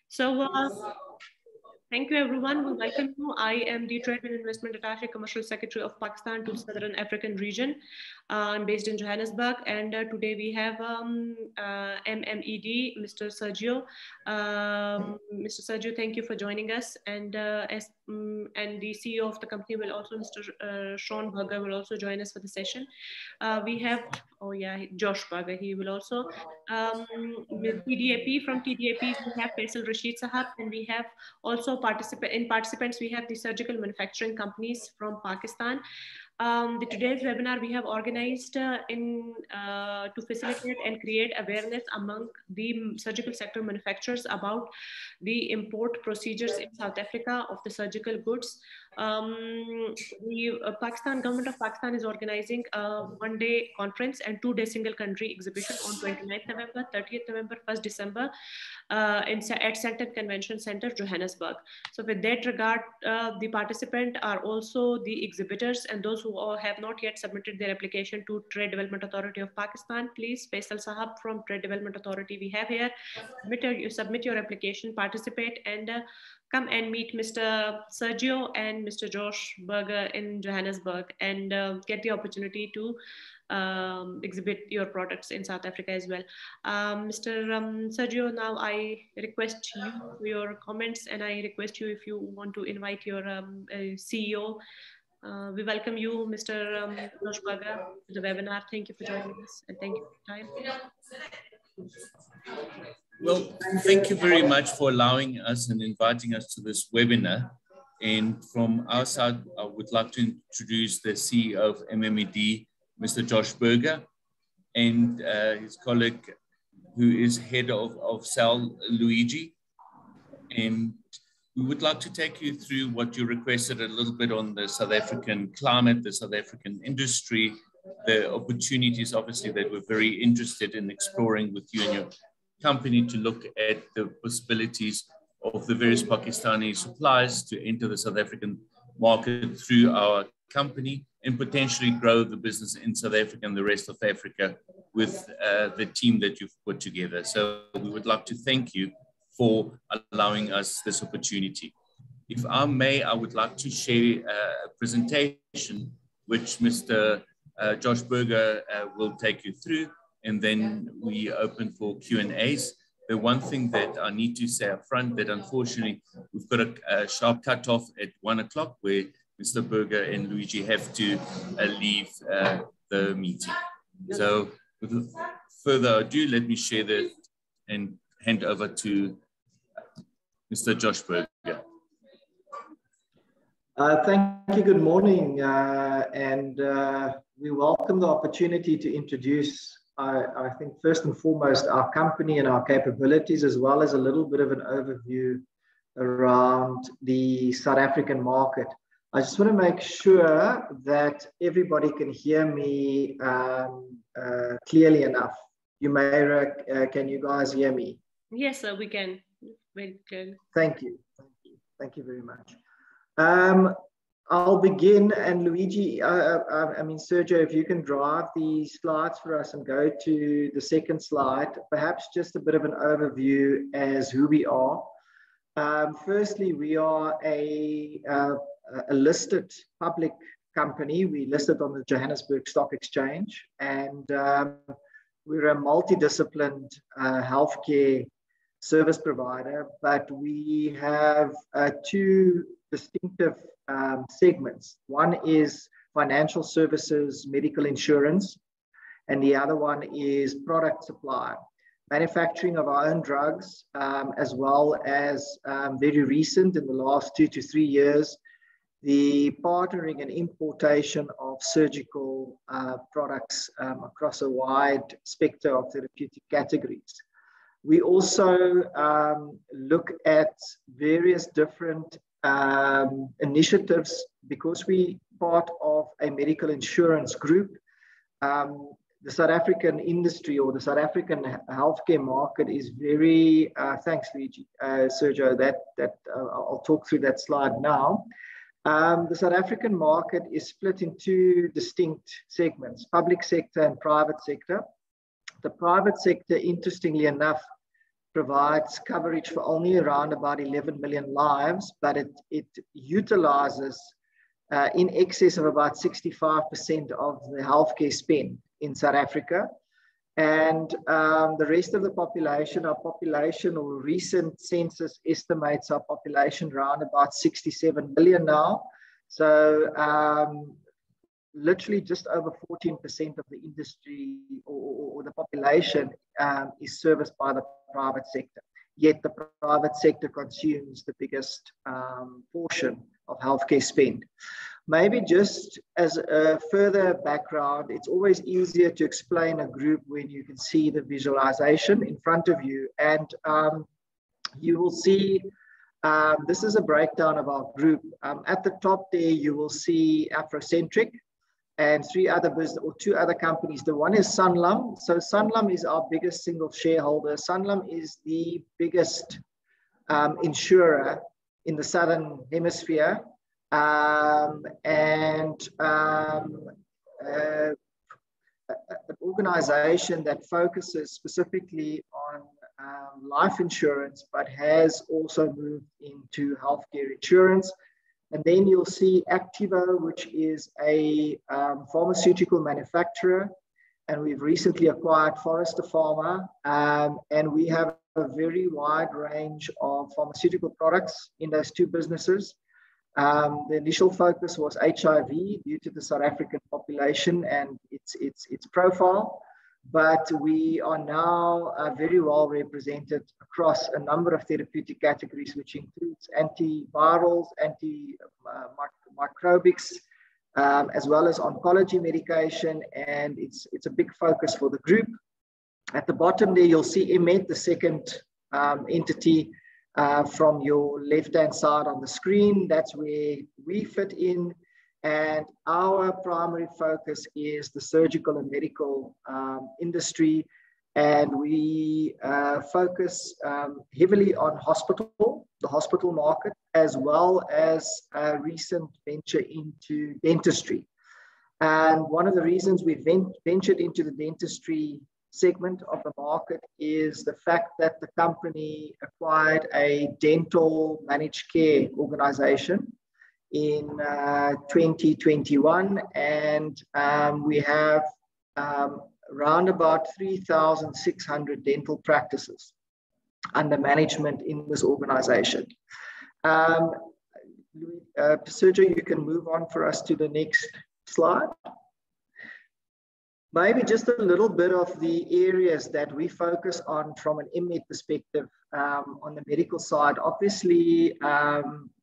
Thank you, everyone. We welcome you. I am the Trade and Investment Attaché, Commercial Secretary of Pakistan to the Southern African region. I'm based in Johannesburg, and today we have MMED, Mr. Sergio. Mr. Sergio, thank you for joining us. And and the CEO of the company will also, Mr. Sean Berger, will also join us for the session. We have, Josh Berger. He will also. TDAP, from TDAP, we have Faisal Rashid Sahab, and we have also participants, we have the surgical manufacturing companies from Pakistan. Today's webinar we have organized to facilitate and create awareness among the surgical sector manufacturers about the import procedures in South Africa of the surgical goods. The government of Pakistan is organizing a one-day conference and two-day single country exhibition on 29th November, 30th November, 1st December at Centre Convention Center, Johannesburg. So with that regard, the participants are also the exhibitors, and those who have not yet submitted their application to Trade Development Authority of Pakistan, please, Faisal Sahab from Trade Development Authority we have here, submit your application, participate, and come and meet Mr. Sergio and Mr. Josh Berger in Johannesburg, and get the opportunity to exhibit your products in South Africa as well. Mr. Sergio, now I request you for your comments, and I request you if you want to invite your CEO. We welcome you, Mr. Josh Berger, to the webinar. Thank you for joining us, and thank you for your time. Well, thank you very much for allowing us and inviting us to this webinar. And from our side, I would like to introduce the CEO of MMED, Mr. Josh Berger, and his colleague who is head of Sal, Luigi. And we would like to take you through what you requested, a little bit on the South African climate, the South African industry, the opportunities, obviously, that we're very interested in exploring with you and your company to look at the possibilities of the various Pakistani suppliers to enter the South African market through our company and potentially grow the business in South Africa and the rest of Africa with the team that you've put together. So we would like to thank you for allowing us this opportunity. If I may, I would like to share a presentation which Mr. Josh Berger will take you through, and then we open for Q&As. The one thing that I need to say up front, that unfortunately we've got a sharp cutoff at 1 o'clock where Mr. Berger and Luigi have to leave the meeting. So with further ado, let me share that and hand over to Mr. Josh Berger. Thank you. Good morning. We welcome the opportunity to introduce, I think, first and foremost, our company and our capabilities, as well as a little bit of an overview around the South African market. I just want to make sure that everybody can hear me clearly enough. Can you guys hear me? Yes, sir, we can. Very clearly. Thank you. Thank you very much. I'll begin, and Luigi, Sergio, if you can drive the slides for us and go to the second slide, perhaps just a bit of an overview as who we are. Firstly, we are a listed public company. We listed on the Johannesburg Stock Exchange, and we're a multidisciplined healthcare service provider, but we have two distinctive segments. One is financial services, medical insurance, and the other one is product supply, manufacturing of our own drugs, as well as very recent, in the last 2 to 3 years, the partnering and importation of surgical products across a wide spectrum of therapeutic categories. We also look at various different initiatives because we part of a medical insurance group. The South African industry, or the South African healthcare market, is very, thanks Luigi, Sergio, I'll talk through that slide now. The South African market is split in two distinct segments, public sector and private sector. The private sector, interestingly enough, provides coverage for only around about 11 million lives, but it utilizes in excess of about 65% of the healthcare spend in South Africa. And the rest of the population, our population, or recent census estimates our population around about 67 million now. So literally just over 14% of the industry or the population is serviced by the private sector. Yet the private sector consumes the biggest portion of healthcare spend. Maybe just as a further background, it's always easier to explain a group when you can see the visualization in front of you. And you will see, this is a breakdown of our group. At the top there, you will see Afrocentric and two other companies. The one is Sanlam. So Sanlam is our biggest single shareholder. Sanlam is the biggest insurer in the Southern Hemisphere. An organization that focuses specifically on life insurance, but has also moved into healthcare insurance. And then you'll see Activo, which is a pharmaceutical manufacturer. And we've recently acquired Forrester Pharma. And we have a very wide range of pharmaceutical products in those two businesses. The initial focus was HIV due to the South African population and its profile, but we are now very well represented across a number of therapeutic categories, which includes antivirals, antimicrobics, as well as oncology medication, and it's a big focus for the group. At the bottom there, you'll see EMET, the second entity, from your left-hand side on the screen. That's where we fit in. And our primary focus is the surgical and medical industry. And we focus heavily on the hospital market, as well as a recent venture into dentistry. And one of the reasons we ventured into the dentistry segment of the market is the fact that the company acquired a dental managed care organization in 2021, and we have around about 3,600 dental practices under management in this organization. Sergio, you can move on for us to the next slide. Maybe just a little bit of the areas that we focus on from an EMET perspective on the medical side. Obviously,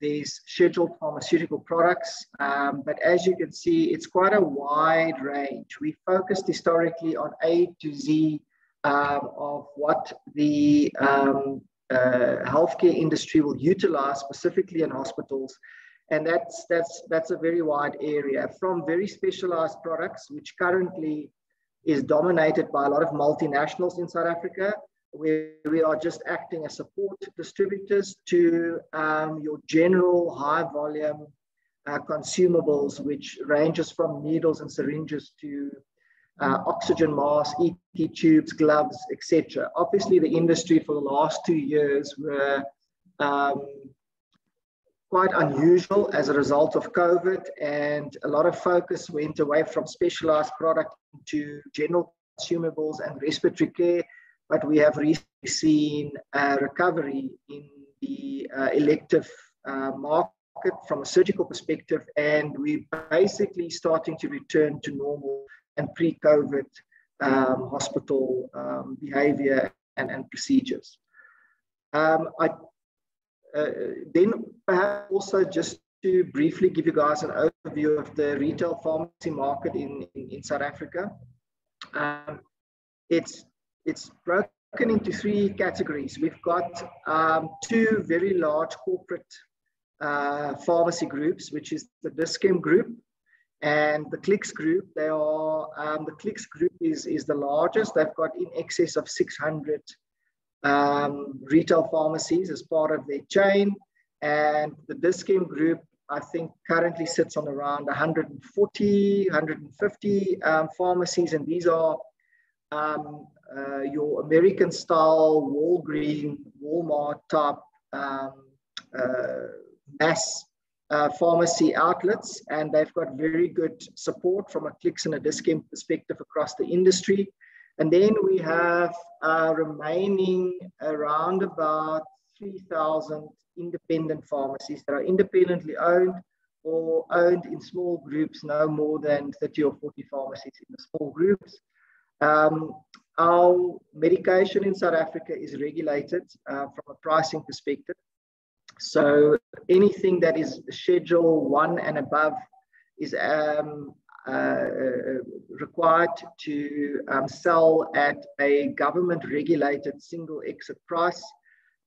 there's scheduled pharmaceutical products, but as you can see, it's quite a wide range. We focused historically on A to Z of what the healthcare industry will utilize, specifically in hospitals. And that's a very wide area, from very specialized products, which currently is dominated by a lot of multinationals in South Africa, where we are just acting as support distributors, to your general high volume consumables, which ranges from needles and syringes to oxygen masks, ET tubes, gloves, etc. Obviously, the industry for the last 2 years were quite unusual as a result of COVID, and a lot of focus went away from specialized product to general consumables and respiratory care. But we have recently seen a recovery in the elective market from a surgical perspective, and we're basically starting to return to normal and pre-COVID hospital behavior and procedures. Then perhaps also just to briefly give you guys an overview of the retail pharmacy market in South Africa. It's broken into 3 categories. We've got 2 very large corporate pharmacy groups, which is the Dis-Chem Group and the Clicks Group. They are the Clicks Group is the largest. They've got in excess of 600 retail pharmacies as part of their chain, and the Dis-Chem Group, I think, currently sits on around 140, 150 pharmacies, and these are your American style Walgreen, Walmart type mass pharmacy outlets, and they've got very good support from a clicks and a discount perspective across the industry. And then we have remaining around about 3,000 independent pharmacies that are independently owned or owned in small groups, no more than 30 or 40 pharmacies in the small groups. Our medication in South Africa is regulated from a pricing perspective. So anything that is Schedule 1 and above is required to sell at a government-regulated single exit price,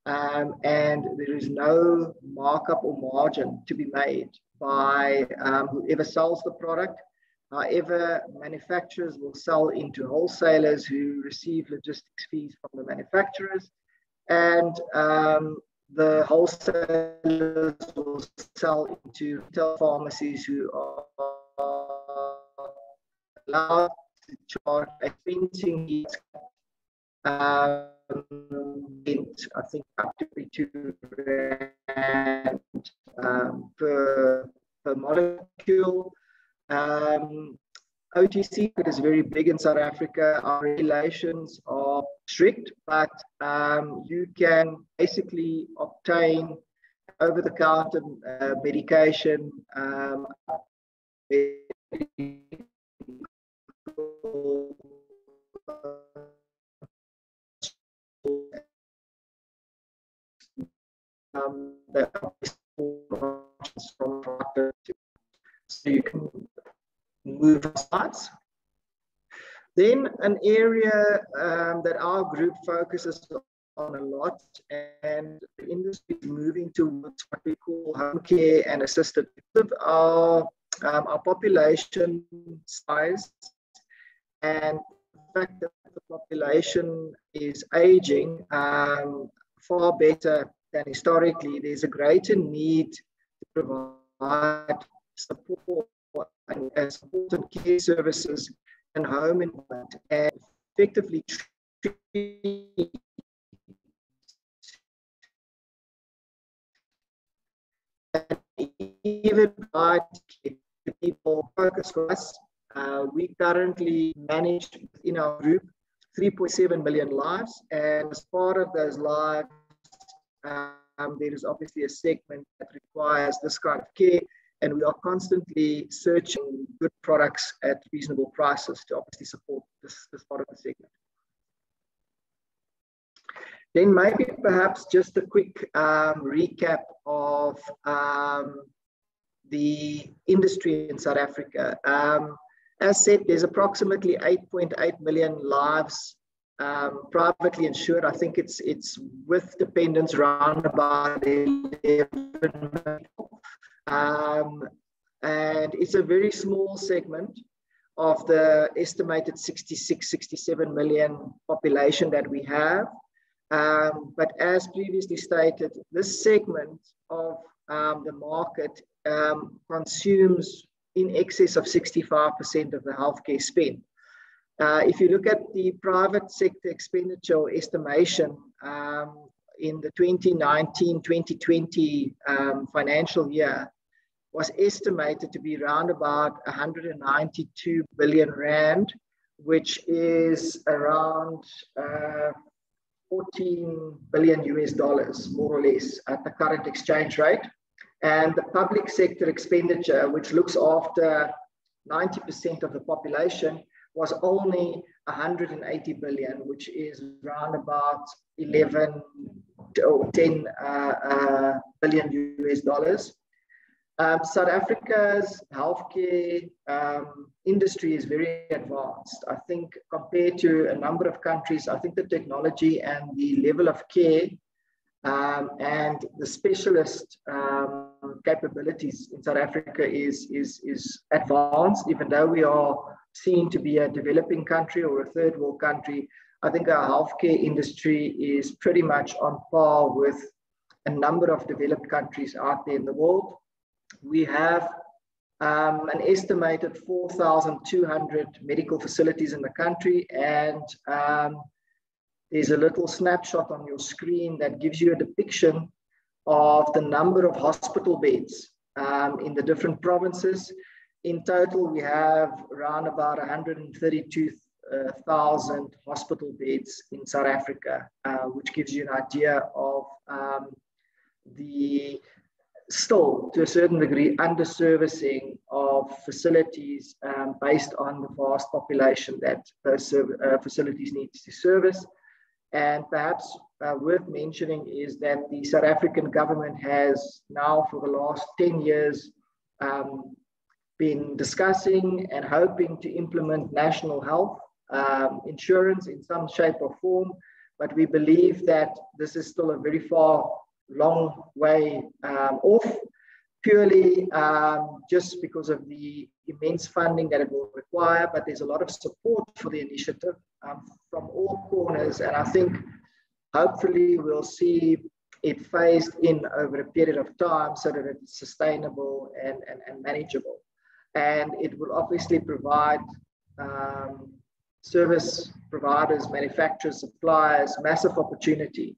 and there is no markup or margin to be made by whoever sells the product. However, manufacturers will sell into wholesalers who receive logistics fees from the manufacturers, and the wholesalers will sell into retail pharmacies who are allowed to charge a fencing I think up to 2 rand per molecule. OTC is very big in South Africa. Our regulations are strict, but you can basically obtain over-the-counter medication so you can move slides. Then an area that our group focuses on a lot, and the industry is moving towards what we call home care and assisted. Our population size and the fact that the population is aging far better than historically, there's a greater need to provide support and support and care services and home environment, and effectively treat and even provide people focus for us. We currently manage in our group 3.7 million lives, and as part of those lives, there is obviously a segment that requires this kind of care, and we are constantly searching good products at reasonable prices to obviously support this part of the segment. Then maybe perhaps just a quick recap of the industry in South Africa. As said, there's approximately 8.8 million lives privately insured. I think it's with dependents around about 11 million. And it's a very small segment of the estimated 66, 67 million population that we have. But as previously stated, this segment of the market consumes in excess of 65% of the healthcare spend. If you look at the private sector expenditure estimation in the 2019-2020 financial year, was estimated to be around about 192 billion rand, which is around 14 billion US dollars, more or less, at the current exchange rate. And the public sector expenditure, which looks after 90% of the population, was only 180 billion, which is around about 11 or 10 billion US dollars. South Africa's healthcare industry is very advanced. I think compared to a number of countries, I think the technology and the level of care and the specialist capabilities in South Africa is advanced, even though we are seen to be a developing country or a third world country. I think our healthcare industry is pretty much on par with a number of developed countries out there in the world. We have an estimated 4,200 medical facilities in the country, and there's a little snapshot on your screen that gives you a depiction of the number of hospital beds in the different provinces. In total, we have around about 132,000 hospital beds in South Africa, which gives you an idea of the still, to a certain degree, underservicing of facilities based on the vast population that those facilities need to service. And perhaps worth mentioning is that the South African government has now, for the last 10 years, been discussing and hoping to implement national health insurance in some shape or form, but we believe that this is still a very long way off, purely just because of the immense funding that it will require. But there's a lot of support for the initiative from all corners, and I think hopefully we'll see it phased in over a period of time so that it's sustainable and manageable. And it will obviously provide service providers, manufacturers, suppliers, massive opportunity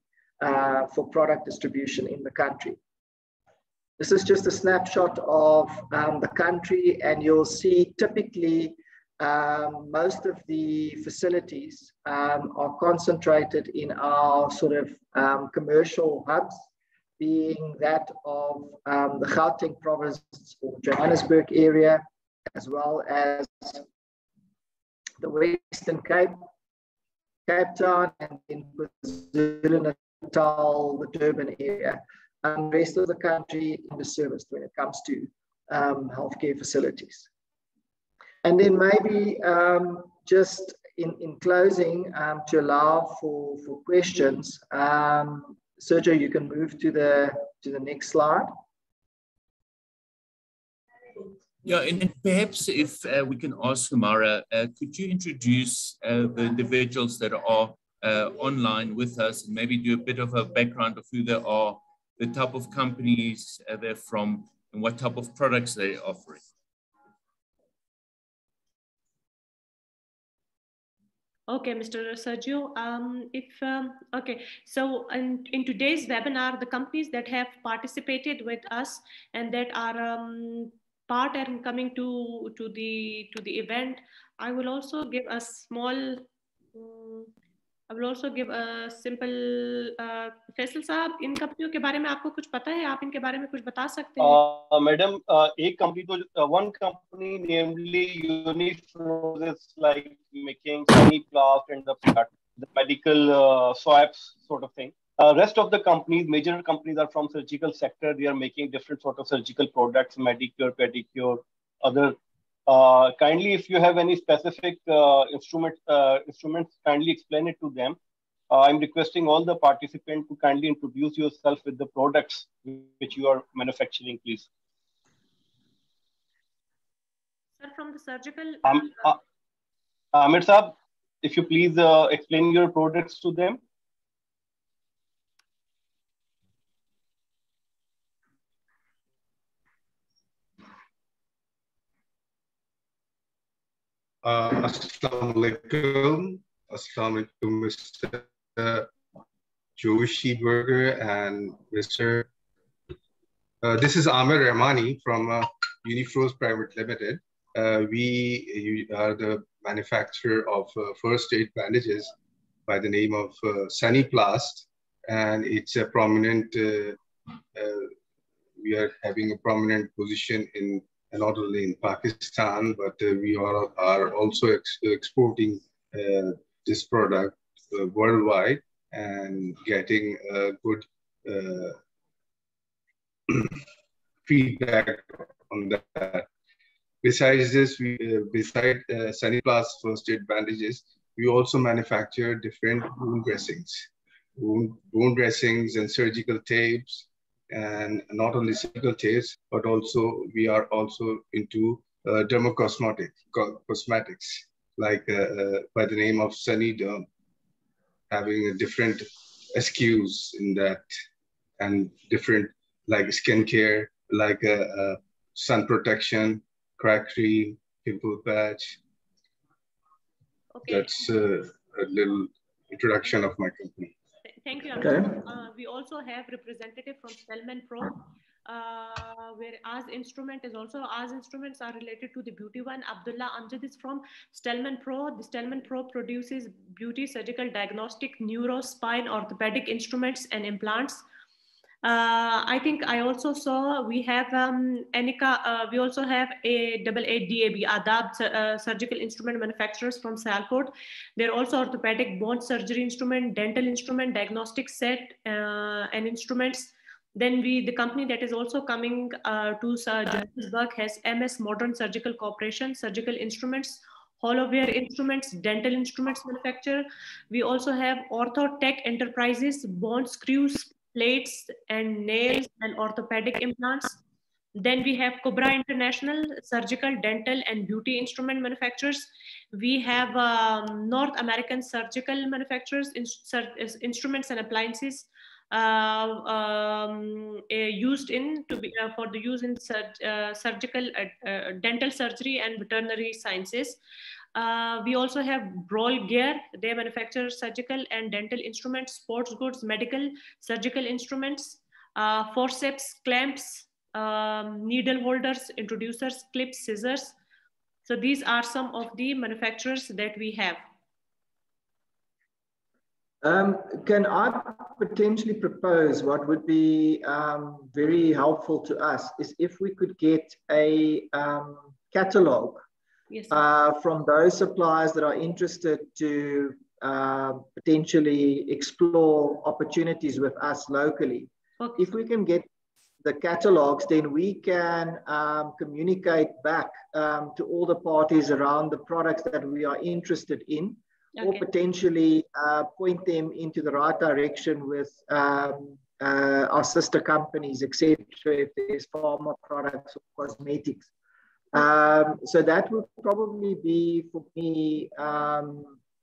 for product distribution in the country. This is just a snapshot of the country, and you'll see typically most of the facilities are concentrated in our sort of commercial hubs, being that of the Gauteng province or Johannesburg area, as well as the Western Cape, Cape Town, and in KwaZulu-Natal, the Durban area, and the rest of the country underserviced when it comes to healthcare facilities. And then maybe just in closing, to allow for questions, Sergio, you can move to the next slide. Yeah, and perhaps if we can ask Humara, could you introduce the individuals that are online with us, and maybe do a bit of a background of who they are, the type of companies they're from, and what type of products they're offering? Okay, Mr. Sergio, okay, so in today's webinar, the companies that have participated with us and that are part and coming to the event, I will also give a small, I will also give a simple, Faisal साहब, इन कंपनियों के बारे में आपको कुछ पता है? आप इनके बारे में कुछ बता सकते हैं? मैडम, एक कंपनी तो one company, namely Unifrose, is like making Saniplast and the medical swabs sort of thing. Rest of the companies, major companies, are from surgical sector. They are making different sort of surgical products, manicure, pedicure, other. Kindly, if you have any specific instruments, kindly explain it to them. I'm requesting all the participants to kindly introduce yourself with the products which you are manufacturing, please. Sir, from the surgical... Amir Saab, if you please explain your products to them. Assalamu alaikum. Assalamu alaikum, Mr. Joshi Burger and Mr. This is Amir Rahmani from Unifrose Private Limited. We are the manufacturer of first aid bandages by the name of Saniplast, and it's a prominent, we are having a prominent position in not only in Pakistan, but we are also exporting this product worldwide and getting good feedback on that. Besides this, besides Saniplast first aid bandages, we also manufacture different wound dressings, wound dressings and surgical tapes. And not only surgical tapes, but also we are also into dermocosmetics, like by the name of Sunny Derm, having different SKUs in that, and different like skincare, like sun protection, crack cream, pimple patch. Okay. That's a little introduction of my company. Thank you. Okay. We also have representative from Stelman Pro, where Ours Instrument is also. Ours Instruments are related to the beauty one. Abdullah Amjad is from Stelman Pro. The Stelman Pro produces beauty, surgical, diagnostic, neuro, spine, orthopedic instruments and implants. I think I also saw we have Anika. We also have a AA Adab surgical instrument manufacturers from Salford. They're also orthopedic, bone surgery instrument, dental instrument, diagnostic set and instruments. Then the company that is also coming to Johannesburg has MS Modern Surgical Corporation, surgical instruments, hollowware instruments, dental instruments manufacturer. We also have Orthotech Enterprises, bone screws, plates and nails and orthopedic implants. Then we have Cobra International, surgical, dental and beauty instrument manufacturers. We have North American surgical manufacturers, instruments and appliances used in to be for the use in surgical, dental surgery and veterinary sciences. We also have Brawl Gear. They manufacture surgical and dental instruments, sports goods, medical, surgical instruments, forceps, clamps, needle holders, introducers, clips, scissors. So these are some of the manufacturers that we have. Can I potentially propose what would be very helpful to us is if we could get a catalog. Yes, from those suppliers that are interested to potentially explore opportunities with us locally. Okay. If we can get the catalogs, then we can communicate back to all the parties around the products that we are interested in, okay, or potentially point them into the right direction with our sister companies, etc. if there's pharma products or cosmetics. So that would probably be, for me,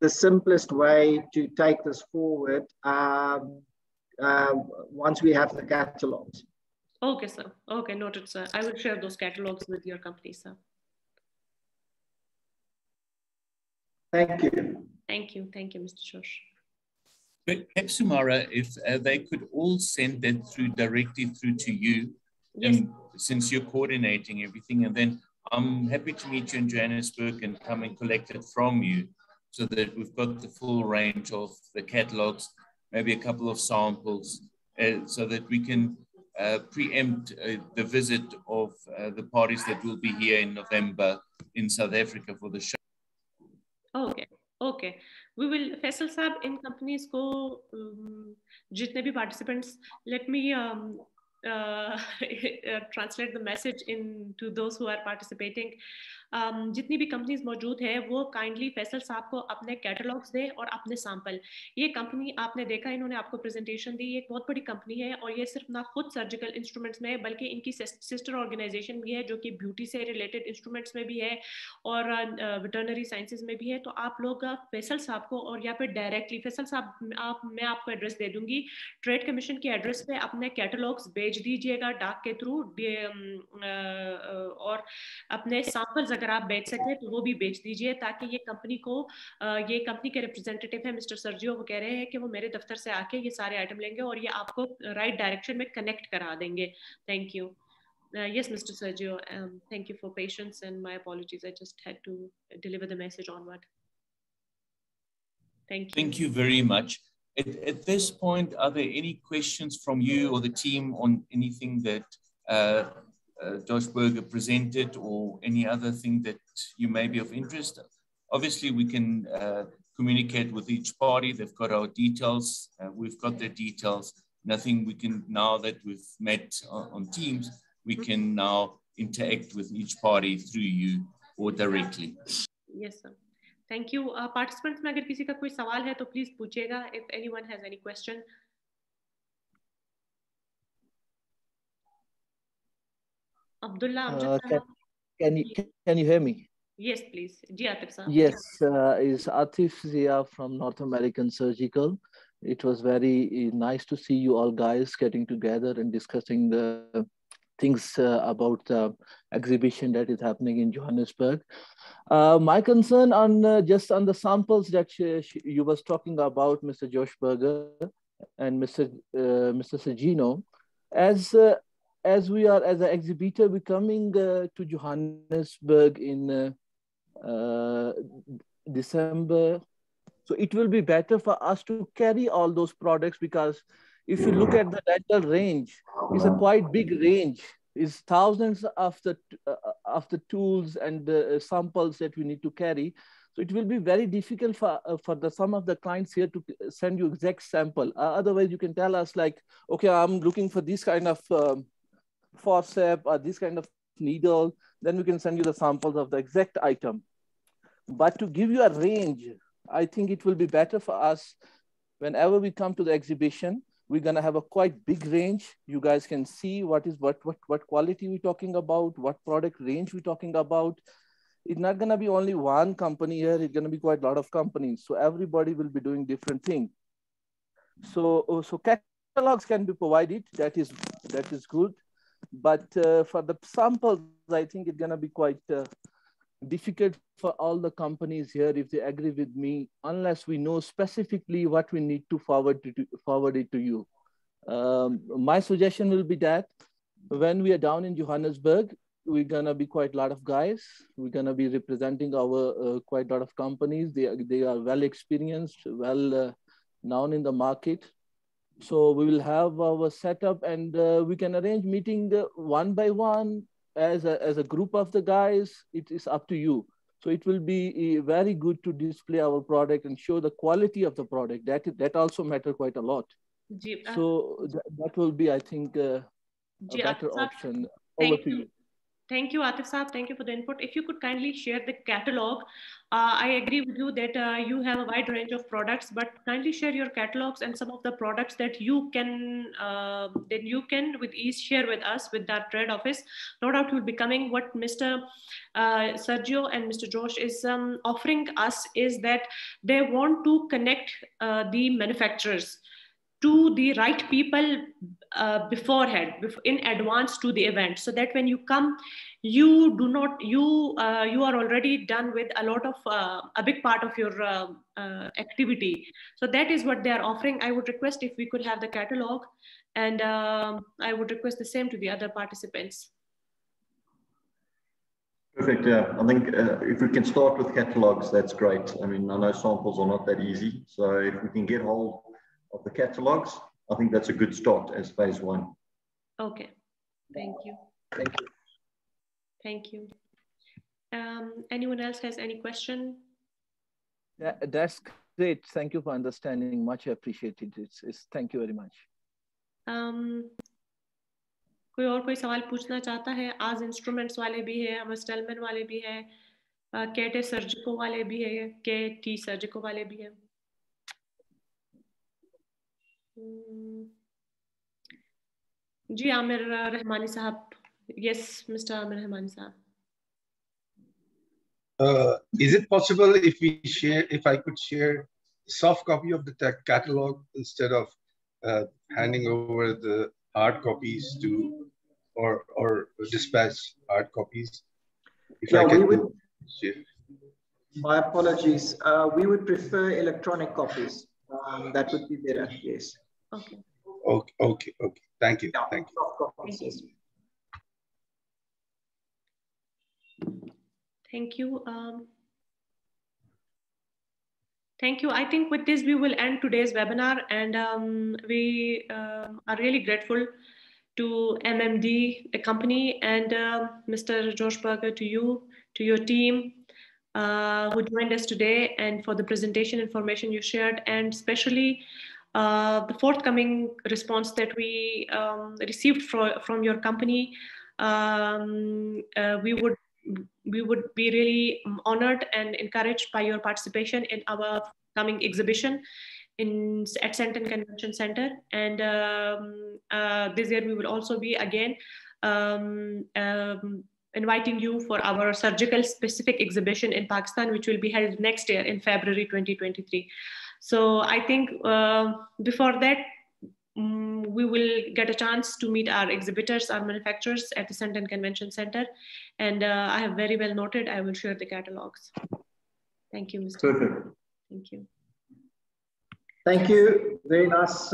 the simplest way to take this forward once we have the catalogs. Okay, sir. Okay, noted, sir. I will share those catalogs with your company, sir. Thank you. Thank you. Thank you, Mr. Josh. But Sumara, if they could all send that through directly through to you, yes, since you're coordinating everything, and then I'm happy to meet you in Johannesburg and come and collect it from you so that we've got the full range of the catalogs, maybe a couple of samples, so that we can preempt the visit of the parties that will be here in November in South Africa for the show. Okay, okay. We will, Faisal Saab, in companies ko, jitne bhi participants, let me translate the message to those who are participating. जितनी भी companies मौजूद है वो kindly Faisal साहब को अपने catalogues दे और अपने सैंपल. ये कंपनी आपने देखा, इन्होंने आपको प्रेजेंटेशन दी, ये एक बहुत बड़ी कंपनी है और ये सिर्फ ना खुद सर्जिकल इंस्ट्रूमेंट्स में बल्कि इनकी सिस्टर ऑर्गेनाइजेशन भी है जो कि ब्यूटी से रिलेटेड इंस्ट्रूमेंट्स में भी है और वेटरनरी साइंसेज में भी है. तो आप लोग फैसल साहब को और या फिर डायरेक्टली फैसल साहब मैं आपको एड्रेस दे दूंगी, ट्रेड कमीशन के एड्रेस पे अपने कैटलॉग्स भेज दीजिएगा डाक के थ्रू, और अपने सैंपल्स अगर आप बेच सकें तो वो भी बेच दीजिए ताकि ये कंपनी को, ये कंपनी के रिप्रेजेंटेटिव है मिस्टर सर्जियो, वो कह रहे हैं कि वो मेरे दफ्तर से आके ये सारे आइटम लेंगे और ये आपको राइट डायरेक्शन में कनेक्ट करा देंगे. Thank you. Yes, Mr. Sergio, thank you for patience and my apologies. I just had to deliver the message onward. Thank you. Thank you very much. At this point, are there any questions from you or the team on anything that Josh Berger presented or any other thing that you may be of interest? Obviously, we can communicate with each party. They've got our details. We've got their details. Nothing we can, now that we've met on Teams, we can now interact with each party through you or directly. Yes, sir. Thank you. Participants, में अगर किसी का कोई सवाल है तो please पूछेगा. If anyone has any question. Abdullah, can you hear me? Yes, please. Ji Atif sir. Yes, is Atif Zia from North American Surgical. It was very nice to see you all guys getting together and discussing the things about the exhibition that is happening in Johannesburg. My concern on just on the samples that you was talking about, Mr. Josh Berger and Mr. Sagino, as we are as an exhibitor, we're coming to Johannesburg in December. So it will be better for us to carry all those products, because if you look at the rental range, it's a quite big range. It's thousands of the tools and the samples that we need to carry. So it will be very difficult for some of the clients here to send you exact sample. Otherwise, you can tell us like, okay, I'm looking for this kind of forceps or this kind of needle. Then we can send you the samples of the exact item. But to give you a range, I think it will be better for us whenever we come to the exhibition. We're gonna have a quite big range. You guys can see what quality we're talking about, what product range we're talking about. It's not gonna be only one company here. It's gonna be quite a lot of companies. So everybody will be doing different things. So catalogs can be provided. That is good. But for the samples, I think it's gonna be quite difficult for all the companies here if they agree with me, unless we know specifically what we need to forward it to you. My suggestion will be that when we are down in Johannesburg, we're gonna be quite a lot of guys. We're gonna be representing our quite a lot of companies. They are well experienced, well known in the market. So we will have our setup, and we can arrange meeting one by one. As a group of the guys, it is up to you. So it will be very good to display our product and show the quality of the product. That also matters quite a lot. So that will be, I think, a better option. Over to you. Thank you, Atif Saab. Thank you for the input. If you could kindly share the catalog. I agree with you that you have a wide range of products, but kindly share your catalogs and some of the products that you can with ease share with us, with that trade office. No doubt will be coming. What Mr. Sergio and Mr. Josh is offering us is that they want to connect the manufacturers to the right people beforehand, in advance to the event, so that when you come, you are already done with a lot of a big part of your activity. So that is what they are offering. I would request if we could have the catalog, and I would request the same to the other participants. Perfect. Yeah, I think if we can start with catalogs, that's great. I mean, I know samples are not that easy, so if we can get hold of the catalogs, I think that's a good start as phase one. Okay, thank you. Thank you. Thank you. Anyone else has any question? Yeah, that's great. Thank you for understanding. Much appreciated. Thank you very much. कोई और कोई सवाल पूछना चाहता है? आज instruments वाले भी है, हम स्टेलमैन वाले भी है, केटे सर्जिको वाले भी है, केटी सर्जिको वाले भी है. जी आमिर रहमानी साहब. Yes, Mr. Amir Rahmani Saab. Is it possible if I could share a soft copy of the catalog instead of handing over the hard copies to, or dispatch hard copies? If yeah, I can we would. My apologies. We would prefer electronic copies. That would be better. Yes. Okay. Okay. Thank you. Yeah, thank you. Soft copies, yes. Thank you. Thank you. I think with this, we will end today's webinar, and we are really grateful to MMD, the company, and Mr. Josh Berger, to you, to your team who joined us today, and for the presentation information you shared, and especially the forthcoming response that we received from your company. We would be really honored and encouraged by your participation in our coming exhibition at Centre Convention Center. And this year we will also be again inviting you for our surgical specific exhibition in Pakistan, which will be held next year in February 2023. So I think before that, we will get a chance to meet our exhibitors, our manufacturers at the Centre Convention Center. And I have very well noted, I will share the catalogs. Thank you, Mr. Perfect. Thank you. Thank you. Very nice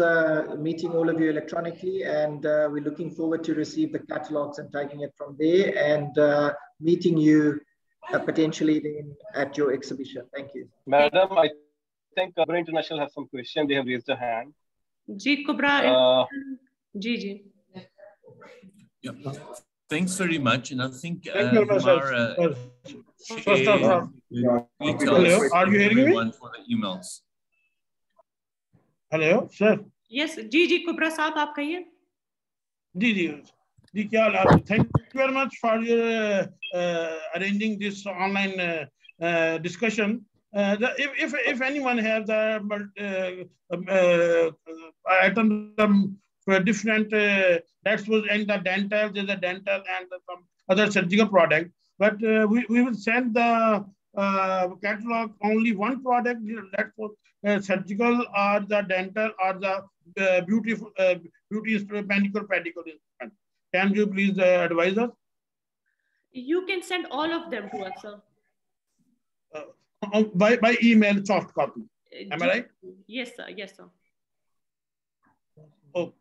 meeting all of you electronically, and we're looking forward to receive the catalogs and taking it from there, and meeting you potentially then at your exhibition. Thank you. Madam, I think Kubra International has some question. They have raised a hand. Ji, Kubra. Ji. Yeah. Thanks very much. And I think Mara shared details are you hearing me? For the emails. Hello, sir. Yes, Ji, Kubra Saab, aap kahiye? Ji, kya haal? Thank you very much for your arranging this online discussion. If anyone has the items for different, that was in the dental, there's a dental and some other surgical product, but we will send the catalog only one product, that's for surgical or the dental or the beauty manicure pedicure. Can you please advise us? You can send all of them to us, sir. By email, soft copy. Am I right? Yes, sir. Yes, sir. Oh,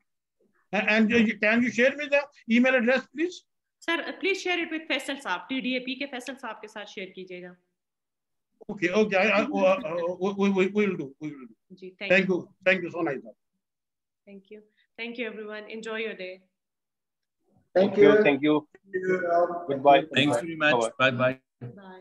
and can you share me the email address, please? Sir, please share it with Faisal Saab. TDAP के Faisal Saab के साथ share कीजिएगा. Okay. We will do. Ji, thank you. Thank you so much. Thank you. Thank you, everyone. Enjoy your day. Thank you. Thank you. Goodbye. Thanks very much. Bye-bye. Bye.